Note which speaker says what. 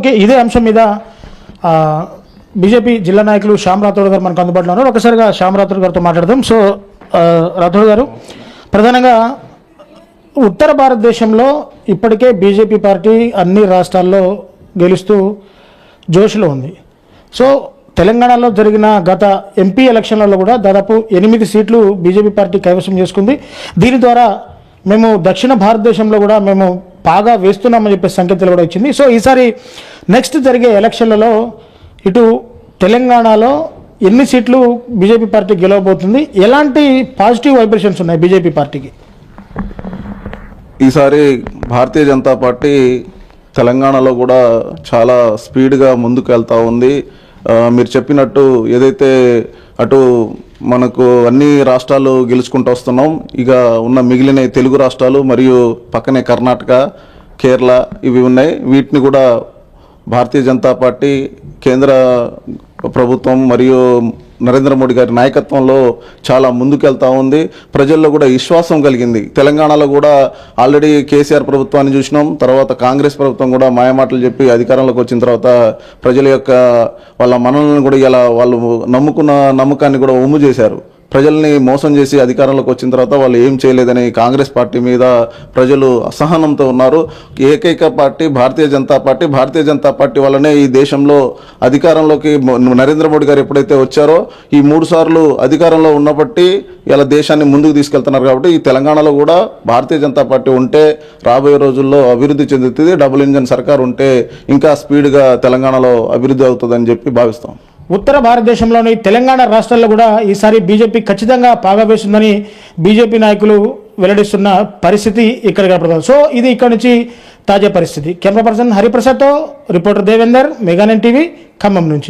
Speaker 1: Okay, ఇదే అంశం మీద బీజేపీ జిల్లా నాయకులు శ్యామ్ రాథోడ్ గారు మనకు అందుబాటులో ఉన్నారు. ఒకసారిగా శ్యామ్ రాథోడ్ గారితో మాట్లాడదాం. సో రాథోడ్ గారు, ప్రధానంగా ఉత్తర భారతదేశంలో ఇప్పటికే బీజేపీ పార్టీ అన్ని రాష్ట్రాల్లో గెలుస్తూ జోష్లో ఉంది. సో తెలంగాణలో జరిగిన గత ఎంపీ ఎలక్షన్లలో కూడా దాదాపు 8 సీట్లు బీజేపీ పార్టీ కైవసం చేసుకుంది. దీని ద్వారా మేము దక్షిణ భారతదేశంలో కూడా మేము బాగా వేస్తున్నామని చెప్పే సంకేతాలు కూడా ఇచ్చింది. సో ఈసారి నెక్స్ట్ జరిగే ఎలక్షన్లలో ఇటు తెలంగాణలో ఎన్ని సీట్లు బీజేపీ పార్టీ గెలవబోతుంది, ఎలాంటి పాజిటివ్ వైబ్రేషన్స్ ఉన్నాయి బీజేపీ పార్టీకి?
Speaker 2: ఈసారి భారతీయ జనతా పార్టీ తెలంగాణలో కూడా చాలా స్పీడ్గా ముందుకు వెళ్తూ ఉంది. మీరు చెప్పినట్టు ఏదైతే అటు మనకు అన్ని రాష్ట్రాలు గెలుచుకుంటూ వస్తున్నాం, ఇక ఉన్న మిగిలిన తెలుగు రాష్ట్రాలు మరియు పక్కనే కర్ణాటక, కేరళ ఇవి ఉన్నాయి. వీటిని కూడా భారతీయ జనతా పార్టీ కేంద్ర ప్రభుత్వం మరియు నరేంద్ర మోడీ గారి నాయకత్వంలో చాలా ముందుకెళ్తా ఉంది. ప్రజల్లో కూడా విశ్వాసం కలిగింది. తెలంగాణలో కూడా ఆల్రెడీ కేసీఆర్ ప్రభుత్వాన్ని చూసినాం. తర్వాత కాంగ్రెస్ ప్రభుత్వం కూడా మాయమాటలు చెప్పి అధికారంలోకి వచ్చిన తర్వాత ప్రజల యొక్క వాళ్ళ మనల్ని కూడా ఇలా వాళ్ళు నమ్ముకున్న నమ్మకాన్ని కూడా ఒమ్ము చేశారు. ప్రజల్ని మోసం చేసి అధికారంలోకి వచ్చిన తర్వాత వాళ్ళు ఏం చేయలేదని కాంగ్రెస్ పార్టీ మీద ప్రజలు అసహనంతో ఉన్నారు. ఏకైక party Bharatiya Janata party. Bharatiya Janata party వల్లనే ఈ దేశంలో అధికారంలోకి నరేంద్ర మోడీ గారు ఎప్పుడైతే వచ్చారో ఈ 3 సార్లు అధికారంలో ఉన్నప్పటి ఇలా దేశాన్ని ముందుకు తీసుకెళ్తున్నారు. కాబట్టి ఈ తెలంగాణలో కూడా భారతీయ జనతా పార్టీ ఉంటే రాబోయే రోజుల్లో అభివృద్ధి చెందుతుంది. డబుల్ ఇంజన్ సర్కార్ ఉంటే ఇంకా స్పీడ్గా తెలంగాణలో అభివృద్ధి అవుతుందని చెప్పి భావిస్తాం.
Speaker 1: ఉత్తర భారతదేశంలోని తెలంగాణ రాష్ట్రాల్లో కూడా ఈసారి బీజేపీ ఖచ్చితంగా పాగా వేస్తుందని బీజేపీ నాయకులు వెల్లడిస్తున్న పరిస్థితి ఇక్కడ కనపడుతుంది. సో ఇది ఇక్కడ నుంచి తాజా పరిస్థితి. కెమెరా పర్సన్ హరిప్రసాద్తో రిపోర్టర్ దేవేందర్, మెగానెన్ టీవీ, ఖమ్మం నుంచి.